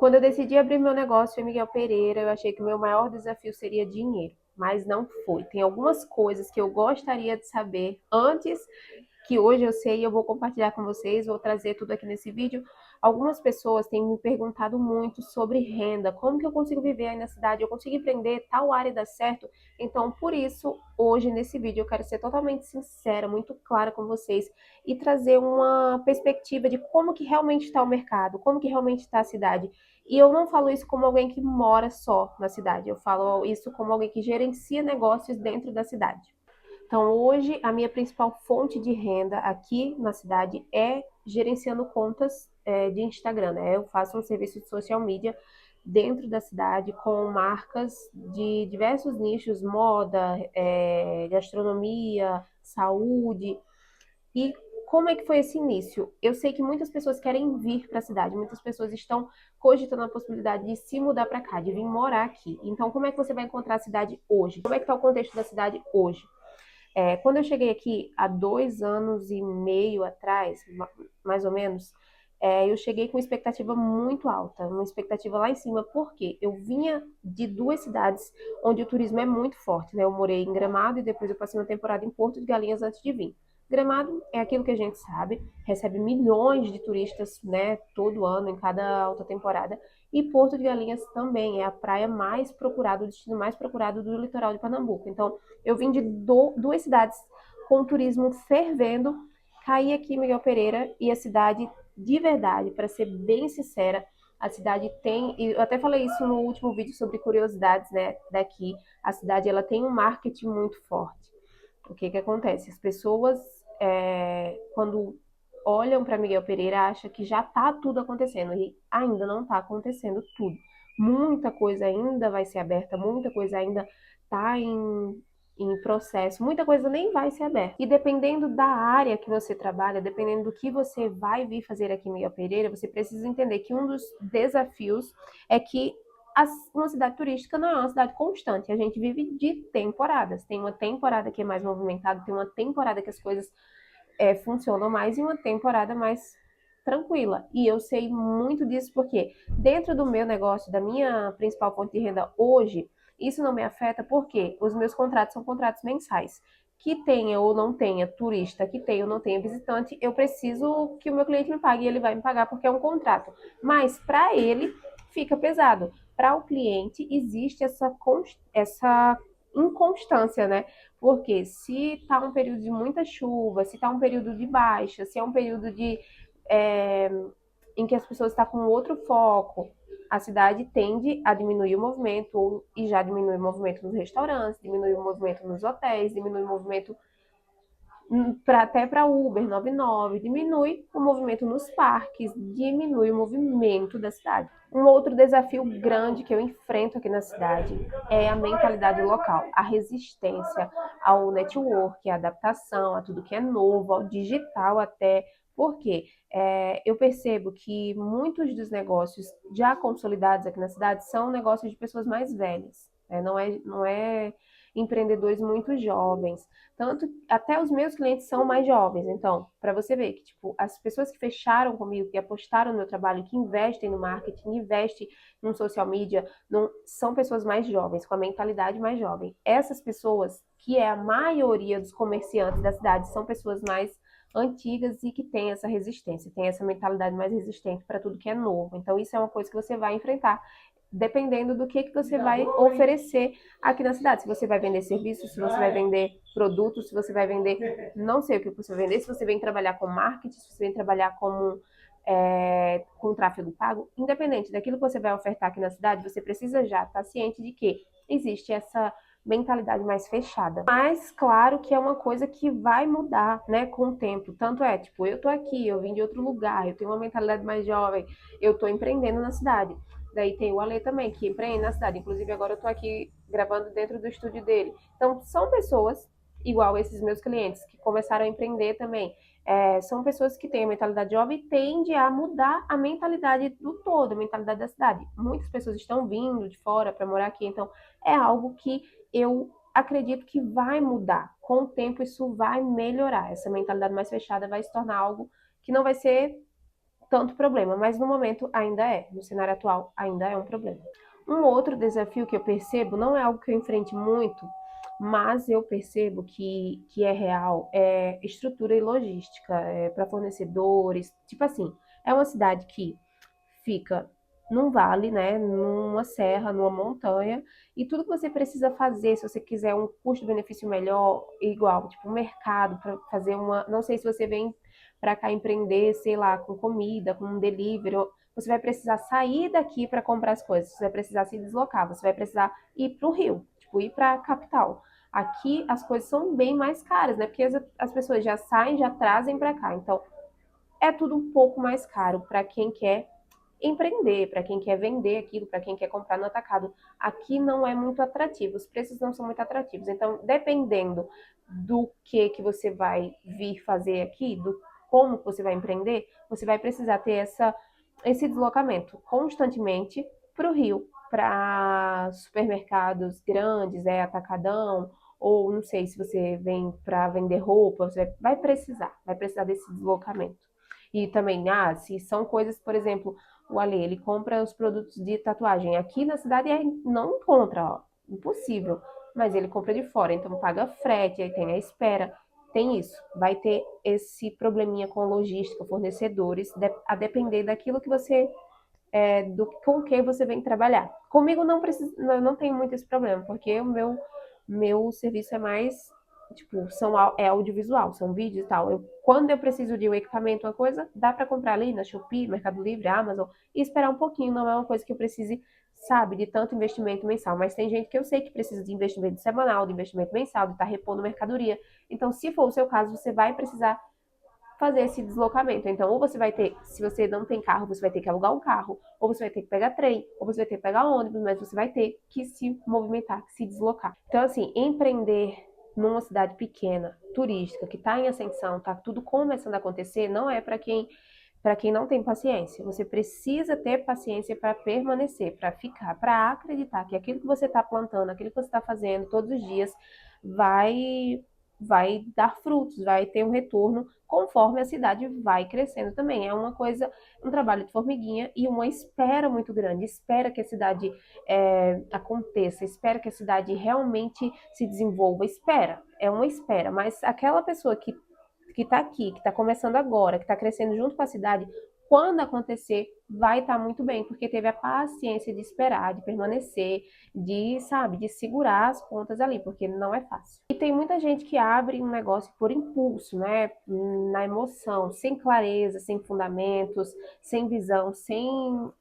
Quando eu decidi abrir meu negócio em Miguel Pereira, eu achei que o meu maior desafio seria dinheiro, mas não foi. Tem algumas coisas que eu gostaria de saber antes, que hoje eu sei e eu vou compartilhar com vocês, vou trazer tudo aqui nesse vídeo. Algumas pessoas têm me perguntado muito sobre renda, como que eu consigo viver aí na cidade, eu consigo empreender, tal área dá certo? Então, por isso, hoje nesse vídeo eu quero ser totalmente sincera, muito clara com vocês e trazer uma perspectiva de como que realmente está o mercado, como que realmente está a cidade. E eu não falo isso como alguém que mora só na cidade, eu falo isso como alguém que gerencia negócios dentro da cidade. Então, hoje, a minha principal fonte de renda aqui na cidade é gerenciando contas de Instagram, né? Eu faço um serviço de social media dentro da cidade com marcas de diversos nichos, moda, gastronomia, saúde. E como é que foi esse início? Eu sei que muitas pessoas querem vir para a cidade, muitas pessoas estão cogitando a possibilidade de se mudar para cá, de vir morar aqui. Então, como é que você vai encontrar a cidade hoje? Como é que está o contexto da cidade hoje? Quando eu cheguei aqui há 2 anos e meio atrás, mais ou menos, eu cheguei com uma expectativa muito alta, uma expectativa lá em cima, porque eu vinha de duas cidades onde o turismo é muito forte, né? Eu morei em Gramado e depois eu passei uma temporada em Porto de Galinhas antes de vir. Gramado é aquilo que a gente sabe, recebe milhões de turistas, né, todo ano, em cada alta temporada. E Porto de Galinhas também é a praia mais procurada, o destino mais procurado do litoral de Pernambuco. Então, eu vim de duas cidades com o turismo fervendo, caí aqui em Miguel Pereira e a cidade, de verdade, para ser bem sincera, a cidade tem, e eu até falei isso no último vídeo sobre curiosidades, né, daqui, a cidade ela tem um marketing muito forte. O que que acontece? As pessoas, quando olham para Miguel Pereira, acham que já está tudo acontecendo e ainda não está acontecendo tudo. Muita coisa ainda vai ser aberta, muita coisa ainda está em processo, muita coisa nem vai ser aberta. E dependendo da área que você trabalha, dependendo do que você vai vir fazer aqui em Miguel Pereira, você precisa entender que um dos desafios é que uma cidade turística não é uma cidade constante. A gente vive de temporadas. Tem uma temporada que é mais movimentada, tem uma temporada que as coisas funcionam mais e uma temporada mais tranquila. E eu sei muito disso porque dentro do meu negócio, da minha principal fonte de renda hoje, isso não me afeta porque os meus contratos são contratos mensais. Que tenha ou não tenha turista, que tenha ou não tenha visitante, eu preciso que o meu cliente me pague e ele vai me pagar porque é um contrato. Mas para ele fica pesado. Para o cliente existe essa inconstância, né? Porque se está um período de muita chuva, se está um período de baixa, se é um período é, em que as pessoas estão com outro foco, a cidade tende a diminuir o movimento, e já diminui o movimento nos restaurantes, diminui o movimento nos hotéis, diminui o movimento até para Uber 99, diminui o movimento nos parques, diminui o movimento da cidade. Um outro desafio grande que eu enfrento aqui na cidade é a mentalidade local, a resistência ao network, a adaptação a tudo que é novo, ao digital até, porque eu percebo que muitos dos negócios já consolidados aqui na cidade são negócios de pessoas mais velhas, não é empreendedores muito jovens. Tanto até os meus clientes são mais jovens. Então, para você ver que tipo as pessoas que fecharam comigo, que apostaram no meu trabalho, que investem no marketing, investem no social media, não, são pessoas mais jovens, com a mentalidade mais jovem. Essas pessoas, que é a maioria dos comerciantes da cidade, são pessoas mais antigas e que têm essa resistência, têm essa mentalidade mais resistente para tudo que é novo. Então, isso é uma coisa que você vai enfrentar dependendo do que você vai oferecer aqui na cidade. Se você vai vender serviços, se você vai vender produtos, se você vai vender, não sei o que você vai vender, se você vem trabalhar com marketing, se você vem trabalhar com tráfego pago, independente daquilo que você vai ofertar aqui na cidade, você precisa já estar ciente de que existe essa mentalidade mais fechada. Mas claro que é uma coisa que vai mudar, né, com o tempo. Tanto é, tipo, eu tô aqui, eu vim de outro lugar, eu tenho uma mentalidade mais jovem, eu tô empreendendo na cidade. Daí tem o Ale também, que empreende na cidade. Inclusive, agora eu tô aqui gravando dentro do estúdio dele. Então, são pessoas, igual esses meus clientes, que começaram a empreender também. São pessoas que têm a mentalidade jovem e tende a mudar a mentalidade do todo, a mentalidade da cidade. Muitas pessoas estão vindo de fora para morar aqui, então é algo que eu acredito que vai mudar. Com o tempo, isso vai melhorar. Essa mentalidade mais fechada vai se tornar algo que não vai ser tanto problema, mas no momento ainda é, no cenário atual ainda é um problema. Um outro desafio que eu percebo, não é algo que eu enfrente muito, mas eu percebo que é real, é estrutura e logística, para fornecedores, tipo assim, é uma cidade que fica num vale, né, numa serra, numa montanha, e tudo que você precisa fazer, se você quiser um custo-benefício melhor, igual, tipo, um mercado para fazer uma, não sei se você vem para cá empreender, sei lá, com comida, com um delivery, você vai precisar sair daqui para comprar as coisas, você vai precisar se deslocar, você vai precisar ir para o Rio, tipo, ir para a capital. Aqui as coisas são bem mais caras, né? Porque as pessoas já saem, já trazem para cá. Então, é tudo um pouco mais caro para quem quer empreender, para quem quer vender aquilo, para quem quer comprar no atacado. Aqui não é muito atrativo, os preços não são muito atrativos. Então, dependendo do que você vai vir fazer aqui, do como você vai empreender, você vai precisar ter esse deslocamento constantemente para o Rio, para supermercados grandes, atacadão, ou não sei se você vem para vender roupa, você vai precisar desse deslocamento. E também, se são coisas, por exemplo, o Ale, ele compra os produtos de tatuagem. Aqui na cidade não encontra, ó, impossível. Mas ele compra de fora, então paga frete, aí tem a espera. Tem isso. Vai ter esse probleminha com logística, fornecedores, a depender daquilo que você, com que você vem trabalhar. Comigo não precisa, não tem muito esse problema, porque o meu serviço é mais, tipo, é audiovisual, são vídeos e tal. Quando eu preciso de um equipamento, uma coisa, dá para comprar ali na Shopee, Mercado Livre, Amazon, e esperar um pouquinho, não é uma coisa que eu precise, sabe, de tanto investimento mensal. Mas tem gente que eu sei que precisa de investimento semanal, de investimento mensal, de estar repondo mercadoria. Então, se for o seu caso, você vai precisar fazer esse deslocamento. Então, ou você vai ter, se você não tem carro, você vai ter que alugar um carro, ou você vai ter que pegar trem, ou você vai ter que pegar ônibus, mas você vai ter que se movimentar, se deslocar. Então, assim, empreender numa cidade pequena, turística, que está em ascensão, está tudo começando a acontecer, não é para quem não tem paciência. Você precisa ter paciência para permanecer, para ficar, para acreditar que aquilo que você está plantando, aquilo que você está fazendo todos os dias vai dar frutos, vai ter um retorno conforme a cidade vai crescendo também. É uma coisa, um trabalho de formiguinha e uma espera muito grande. Espera que a cidade aconteça, espera que a cidade realmente se desenvolva. Espera, é uma espera. Mas aquela pessoa que está aqui, que está começando agora, que está crescendo junto com a cidade, quando acontecer, vai estar muito bem, porque teve a paciência de esperar, de permanecer, sabe, de segurar as pontas ali, porque não é fácil. E tem muita gente que abre um negócio por impulso, né, na emoção, sem clareza, sem fundamentos, sem visão, sem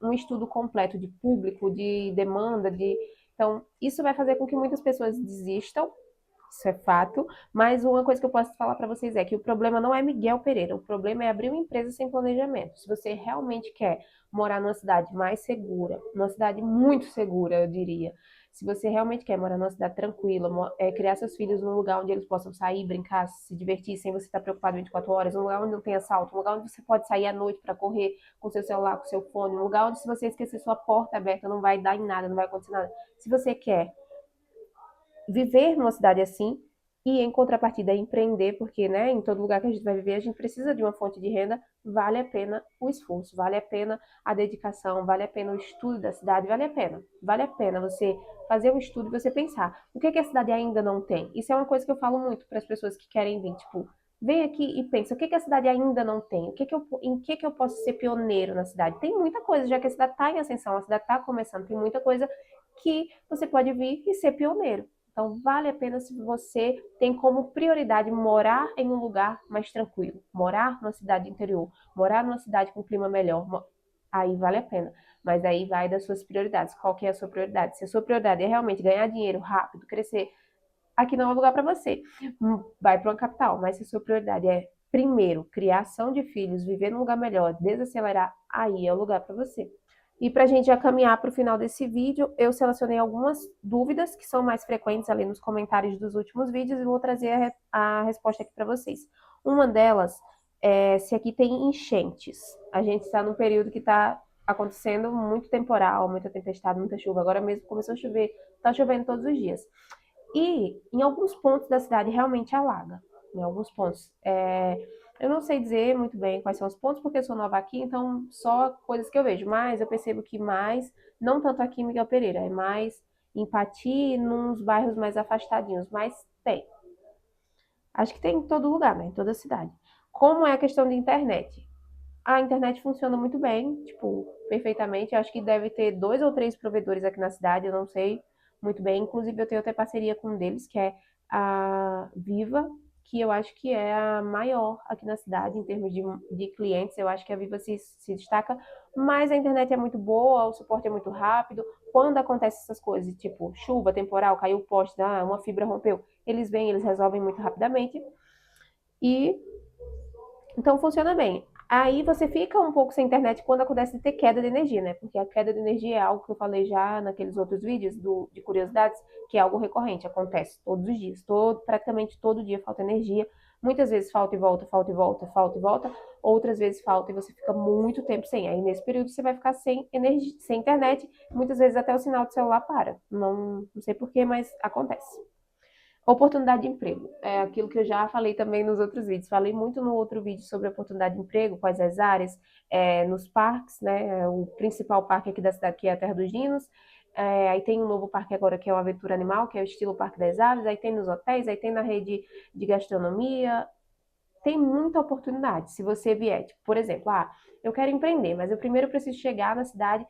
um estudo completo de público, de demanda, Então, isso vai fazer com que muitas pessoas desistam. Isso é fato, mas uma coisa que eu posso falar para vocês é que o problema não é Miguel Pereira, o problema é abrir uma empresa sem planejamento. Se você realmente quer morar numa cidade mais segura, numa cidade muito segura, eu diria, se você realmente quer morar numa cidade tranquila, criar seus filhos num lugar onde eles possam sair, brincar, se divertir, sem você estar preocupado 24 horas, um lugar onde não tem assalto, um lugar onde você pode sair à noite para correr com seu celular, com seu fone, um lugar onde se você esquecer sua porta aberta não vai dar em nada, não vai acontecer nada. Se você quer viver numa cidade assim e, em contrapartida, empreender, porque, né, em todo lugar que a gente vai viver, a gente precisa de uma fonte de renda, vale a pena o esforço, vale a pena a dedicação, vale a pena o estudo da cidade, vale a pena você fazer um estudo e você pensar, o que a cidade ainda não tem? Isso é uma coisa que eu falo muito para as pessoas que querem vir, tipo, vem aqui e pensa, o que a cidade ainda não tem? Em que eu posso ser pioneiro na cidade? Tem muita coisa, já que a cidade está em ascensão, a cidade está começando, tem muita coisa que você pode vir e ser pioneiro. Então, vale a pena se você tem como prioridade morar em um lugar mais tranquilo, morar numa cidade interior, morar numa cidade com clima melhor, aí vale a pena. Mas aí vai das suas prioridades. Qual que é a sua prioridade? Se a sua prioridade é realmente ganhar dinheiro rápido, crescer, aqui não é lugar para você. Vai para uma capital. Mas se a sua prioridade é, primeiro, criação de filhos, viver num lugar melhor, desacelerar, aí é o lugar para você. E para a gente já caminhar para o final desse vídeo, eu selecionei algumas dúvidas que são mais frequentes ali nos comentários dos últimos vídeos e vou trazer a resposta aqui para vocês. Uma delas é se aqui tem enchentes. A gente está num período que está acontecendo muito temporal, muita tempestade, muita chuva. Agora mesmo começou a chover, está chovendo todos os dias. E em alguns pontos da cidade realmente alaga. Em alguns pontos. Eu não sei dizer muito bem quais são os pontos, porque eu sou nova aqui, então só coisas que eu vejo. Mas eu percebo que mais, não tanto aqui em Miguel Pereira, é mais empatia nos bairros mais afastadinhos, mas tem. Acho que tem em todo lugar, né? Em toda cidade. Como é a questão de internet? A internet funciona muito bem, tipo, perfeitamente. Eu acho que deve ter 2 ou 3 provedores aqui na cidade, eu não sei muito bem. Inclusive, eu tenho até parceria com um deles, que é a Viva, que eu acho que é a maior aqui na cidade em termos de clientes. Eu acho que a Viva se destaca, mas a internet é muito boa, o suporte é muito rápido. Quando acontecem essas coisas, tipo chuva, temporal, caiu o poste, uma fibra rompeu, eles vêm, eles resolvem muito rapidamente. E então funciona bem. Aí você fica um pouco sem internet quando acontece de ter queda de energia, né? Porque a queda de energia é algo que eu falei já naqueles outros vídeos de curiosidades, que é algo recorrente, acontece todos os dias. Praticamente todo dia falta energia. Muitas vezes falta e volta, falta e volta, falta e volta. Outras vezes falta e você fica muito tempo sem. Aí nesse período você vai ficar sem energia, sem internet. Muitas vezes até o sinal do celular para. Não sei porquê, mas acontece. Oportunidade de emprego. É aquilo que eu já falei também nos outros vídeos. Falei muito no outro vídeo sobre oportunidade de emprego, quais as áreas, nos parques, né? O principal parque aqui da cidade, que é a Terra dos Dinos. Aí tem um novo parque agora, que é o Aventura Animal, que é o estilo Parque das Aves. Aí tem nos hotéis, aí tem na rede de gastronomia. Tem muita oportunidade. Se você vier, tipo, por exemplo, eu quero empreender, mas eu primeiro preciso chegar na cidade,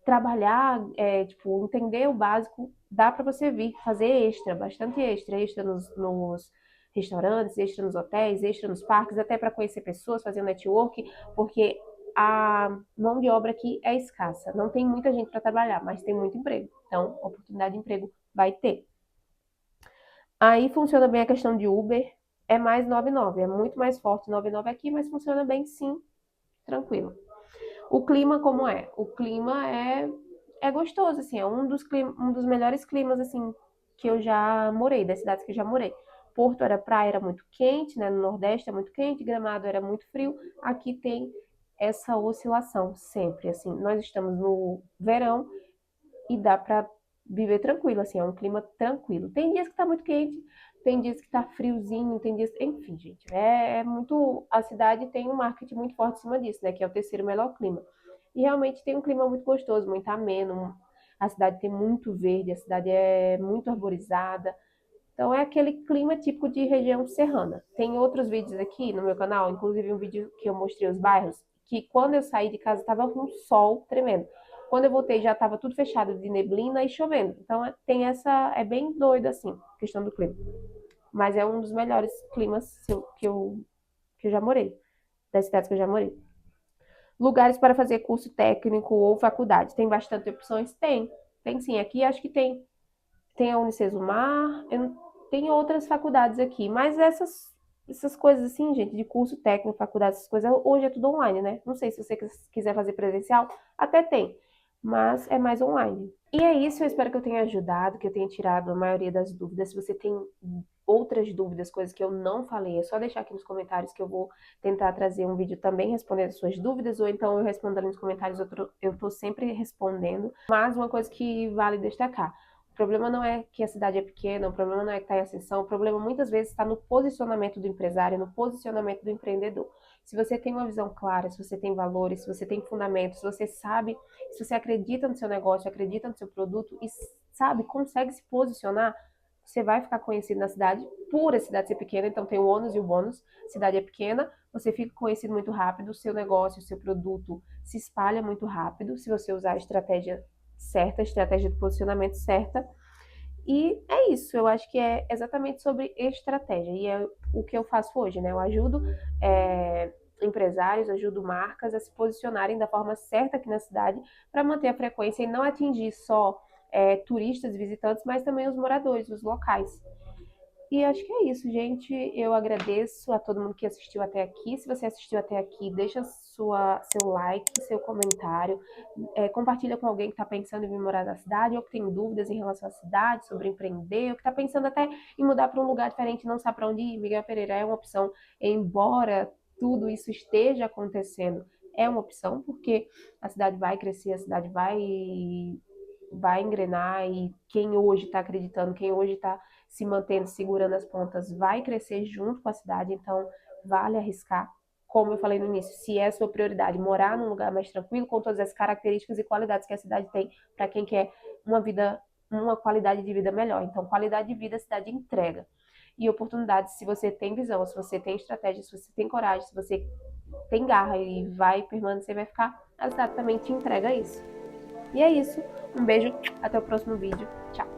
trabalhar, tipo, entender o básico, dá para você vir fazer extra, bastante extra, extra nos restaurantes, extra nos hotéis, extra nos parques, até para conhecer pessoas, fazer um network, porque a mão de obra aqui é escassa. Não tem muita gente para trabalhar, mas tem muito emprego. Então, oportunidade de emprego vai ter. Aí funciona bem a questão de Uber, é mais 99, é muito mais forte 99 aqui, mas funciona bem sim, tranquilo. O clima como é? O clima é gostoso, assim, é um dos melhores climas, assim, que eu já morei, das cidades que eu já morei. Porto era praia, era muito quente, né? No Nordeste é muito quente, Gramado era muito frio. Aqui tem essa oscilação sempre, assim. Nós estamos no verão e dá para viver tranquilo, assim, é um clima tranquilo. Tem dias que tá muito quente, tem dias que tá friozinho, tem dias, enfim, gente, é muito, a cidade tem um marketing muito forte em cima disso, né, que é o terceiro melhor clima. E realmente tem um clima muito gostoso, muito ameno. A cidade tem muito verde, a cidade é muito arborizada. Então é aquele clima típico de região serrana. Tem outros vídeos aqui no meu canal, inclusive um vídeo que eu mostrei os bairros, que quando eu saí de casa estava com um sol tremendo. Quando eu voltei já estava tudo fechado de neblina e chovendo. Então tem essa, é bem doido assim, questão do clima. Mas é um dos melhores climas que eu já morei, das cidades que eu já morei. Lugares para fazer curso técnico ou faculdade. Tem bastante opções? Tem. Tem sim. Aqui acho que tem a Unicesumar, tem outras faculdades aqui, mas essas coisas assim, gente, de curso técnico, faculdade, essas coisas, hoje é tudo online, né? Não sei se você quiser fazer presencial, até tem, mas é mais online. E é isso, eu espero que eu tenha ajudado, que eu tenha tirado a maioria das dúvidas. Se você tem outras dúvidas, coisas que eu não falei, é só deixar aqui nos comentários que eu vou tentar trazer um vídeo também respondendo as suas dúvidas, ou então eu respondo ali nos comentários, eu tô sempre respondendo. Mas uma coisa que vale destacar, o problema não é que a cidade é pequena, o problema não é que está em ascensão, o problema muitas vezes está no posicionamento do empresário, no posicionamento do empreendedor. Se você tem uma visão clara, se você tem valores, se você tem fundamentos, se você sabe, se você acredita no seu negócio, acredita no seu produto e sabe, consegue se posicionar, você vai ficar conhecido na cidade, por a cidade ser pequena, então tem o ônus e o bônus. A cidade é pequena, você fica conhecido muito rápido, o seu negócio, o seu produto se espalha muito rápido, se você usar a estratégia certa, a estratégia de posicionamento certa. E é isso, eu acho que é exatamente sobre estratégia. E é o que eu faço hoje, né? Eu ajudo empresários, ajudo marcas a se posicionarem da forma certa aqui na cidade para manter a frequência e não atingir só turistas e visitantes, mas também os moradores, os locais. E acho que é isso, gente. Eu agradeço a todo mundo que assistiu até aqui. Se você assistiu até aqui, deixa seu like, seu comentário. Compartilha com alguém que está pensando em vir morar na cidade, ou que tem dúvidas em relação à cidade, sobre empreender, ou que está pensando até em mudar para um lugar diferente e não sabe para onde ir. Miguel Pereira é uma opção, embora tudo isso esteja acontecendo. É uma opção, porque a cidade vai crescer, a cidade vai engrenar e quem hoje está acreditando, quem hoje está se mantendo, segurando as pontas, vai crescer junto com a cidade. Então, vale arriscar. Como eu falei no início, se é a sua prioridade morar num lugar mais tranquilo, com todas as características e qualidades que a cidade tem para quem quer uma qualidade de vida melhor. Então, qualidade de vida a cidade entrega. E oportunidades, se você tem visão, se você tem estratégia, se você tem coragem, se você tem garra e vai permanecer, vai ficar, a cidade também te entrega isso. E é isso. Um beijo, até o próximo vídeo. Tchau.